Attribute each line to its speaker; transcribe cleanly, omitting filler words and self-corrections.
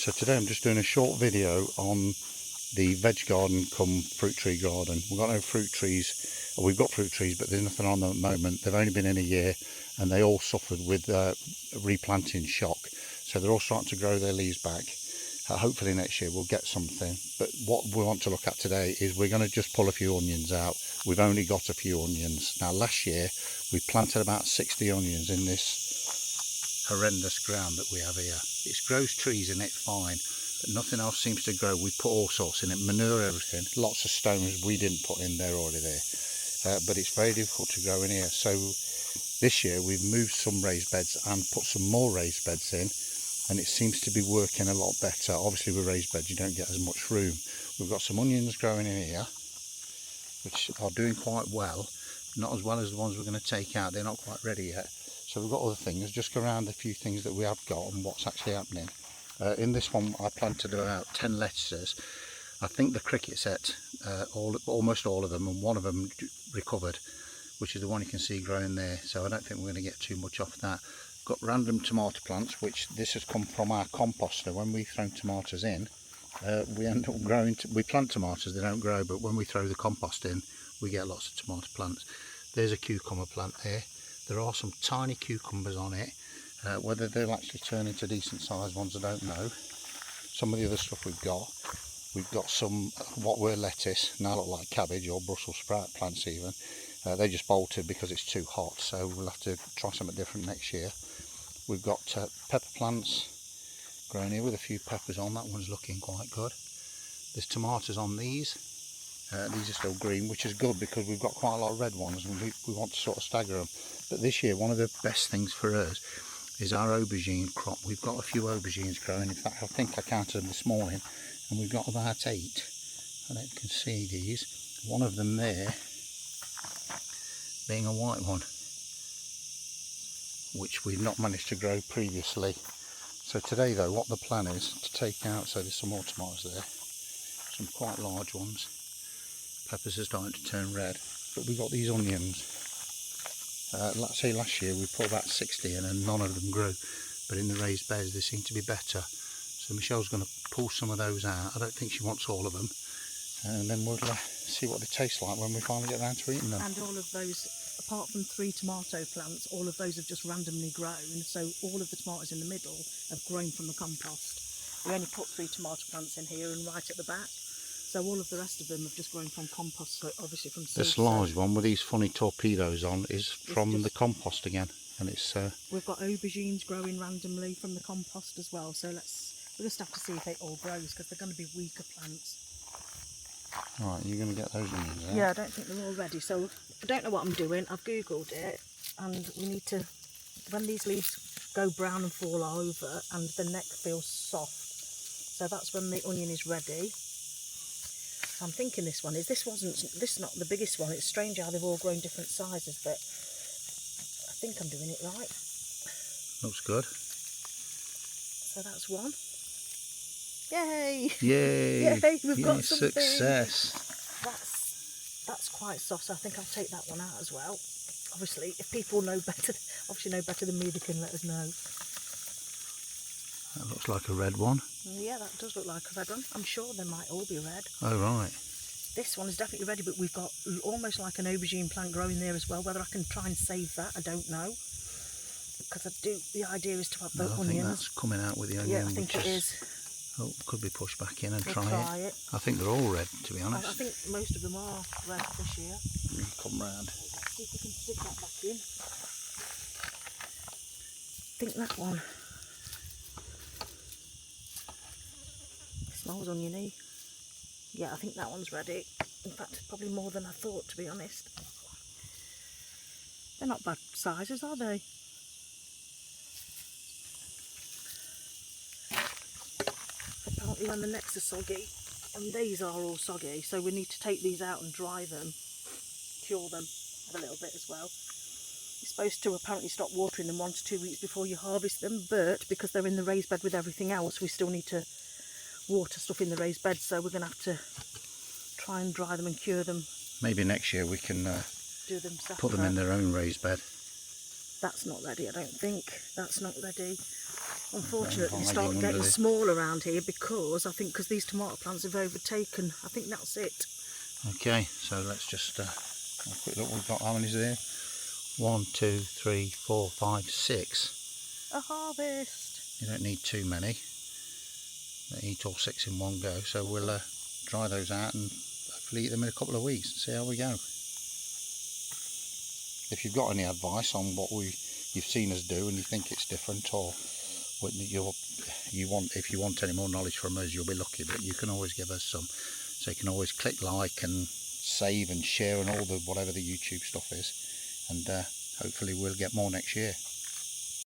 Speaker 1: So today I'm just doing a short video on the veg garden come fruit tree garden. We've got no fruit trees, or we've got fruit trees, but there's nothing on them at the moment. They've only been in a year and they all suffered with replanting shock. So they're all starting to grow their leaves back. Hopefully next year we'll get something. But what we want to look at today is we're going to just pull a few onions out. We've only got a few onions. Now last year we planted about 60 onions in this horrendous ground that we have here. It grows trees in it fine, but nothing else seems to grow. We put all sorts in it, manure, everything, lots of stones we didn't put in there, already there, but it's very difficult to grow in here. So this year we've moved some raised beds and put some more raised beds in, and it seems to be working a lot better. Obviously with raised beds you don't get as much room. We've got some onions growing in here which are doing quite well, not as well as the ones we're going to take out. They're not quite ready yet. So we've got other things. Just go around a few things that we have got and what's actually happening. In this one I planted about 10 lettuces. I think the crickets ate almost all of them, and one of them recovered, which is the one you can see growing there. So I don't think we're going to get too much off that. Got random tomato plants, which this has come from our composter. When we throw tomatoes in, we end up growing. We plant tomatoes, they don't grow, but when we throw the compost in, we get lots of tomato plants. There's a cucumber plant there. There are some tiny cucumbers on it. Whether they'll actually turn into decent sized ones, I don't know. Some of the other stuff we've got some what were lettuce, now look like cabbage or Brussels sprout plants even. They just bolted because it's too hot, so we'll have to try something different next year. We've got pepper plants growing here with a few peppers on. That one's looking quite good. There's tomatoes on these. These are still green, which is good because we've got quite a lot of red ones and we want to sort of stagger them. But this year one of the best things for us is our aubergine crop. We've got a few aubergines growing. In fact, I think I counted them this morning and we've got about 8. I don't know if you can see these. One of them there being a white one, which we've not managed to grow previously. So today though, what the plan is to take out, so there's some more tomatoes there, some quite large ones. Peppers are starting to turn red, but we've got these onions. Let's say last year we put about 60 in and none of them grew, but in the raised beds they seem to be better. So Michelle's going to pull some of those out. I don't think she wants all of them, and then we'll see what they taste like when we finally get around to eating them.
Speaker 2: And all of those, apart from 3 tomato plants, all of those have just randomly grown, so all of the tomatoes in the middle have grown from the compost. We only put 3 tomato plants in here and right at the back. So all of the rest of them have just grown from compost, so obviously from seeds.
Speaker 1: This large one with these funny torpedoes on is from the compost again, and it's.
Speaker 2: We've got aubergines growing randomly from the compost as well. So we'll just have to see if it all grows because they're going to be weaker plants.
Speaker 1: Right, you're going to get those onions out?
Speaker 2: Yeah, I don't think they're all ready. So I don't know what I'm doing. I've googled it, and we need to, when these leaves go brown and fall over, and the neck feels soft. So that's when the onion is ready. I'm thinking this is not the biggest one. It's strange how they've all grown different sizes, but I think I'm doing it right.
Speaker 1: Looks good.
Speaker 2: So that's one. Yay!
Speaker 1: Yay!
Speaker 2: Yay! We've got something.
Speaker 1: Success.
Speaker 2: That's quite soft, so I think I'll take that one out as well. Obviously, if people know better than me, they can let us know.
Speaker 1: That looks like a red one.
Speaker 2: Yeah, that does look like a red one. I'm sure they might all be red.
Speaker 1: Oh, right.
Speaker 2: This one is definitely ready, but we've got almost like an aubergine plant growing there as well. Whether I can try and save that, I don't know. Because the idea is to have the onions.
Speaker 1: I think that's coming out with the onion.
Speaker 2: Yeah, I think it is.
Speaker 1: Oh, could be pushed back in and
Speaker 2: we'll
Speaker 1: try it. I think they're all red, to be honest.
Speaker 2: I think most of them are red this year.
Speaker 1: Come round.
Speaker 2: See if we can stick that back in. I think that one. Smells oniony. Yeah, I think that one's ready. In fact, probably more than I thought, to be honest. They're not bad sizes, are they? Apparently when the necks are soggy, and these are all soggy, so we need to take these out and dry them, cure them a little bit as well. You're supposed to apparently stop watering them 1 to 2 weeks before you harvest them, but because they're in the raised bed with everything else, we still need to water stuff in the raised bed, so we're going to have to try and dry them and cure them.
Speaker 1: Maybe next year we can
Speaker 2: do them separate.
Speaker 1: Put them in their own raised bed.
Speaker 2: That's not ready, I don't think. That's not ready. Unfortunately,
Speaker 1: hiding
Speaker 2: start
Speaker 1: under
Speaker 2: getting
Speaker 1: the-
Speaker 2: small around here because I think these tomato plants have overtaken. I think that's it.
Speaker 1: Okay, so let's just have a quick look. We've got how many's there? 1, 2, 3, 4, 5, 6.
Speaker 2: A harvest.
Speaker 1: You don't need too many. They eat all 6 in one go. So we'll dry those out and hopefully eat them in a couple of weeks and see how we go. If you've got any advice on what you've seen us do and you think it's different, or what if you want any more knowledge from us, you'll be lucky. But you can always give us some. So you can always click like and save and share and all the whatever the YouTube stuff is, and hopefully we'll get more next year.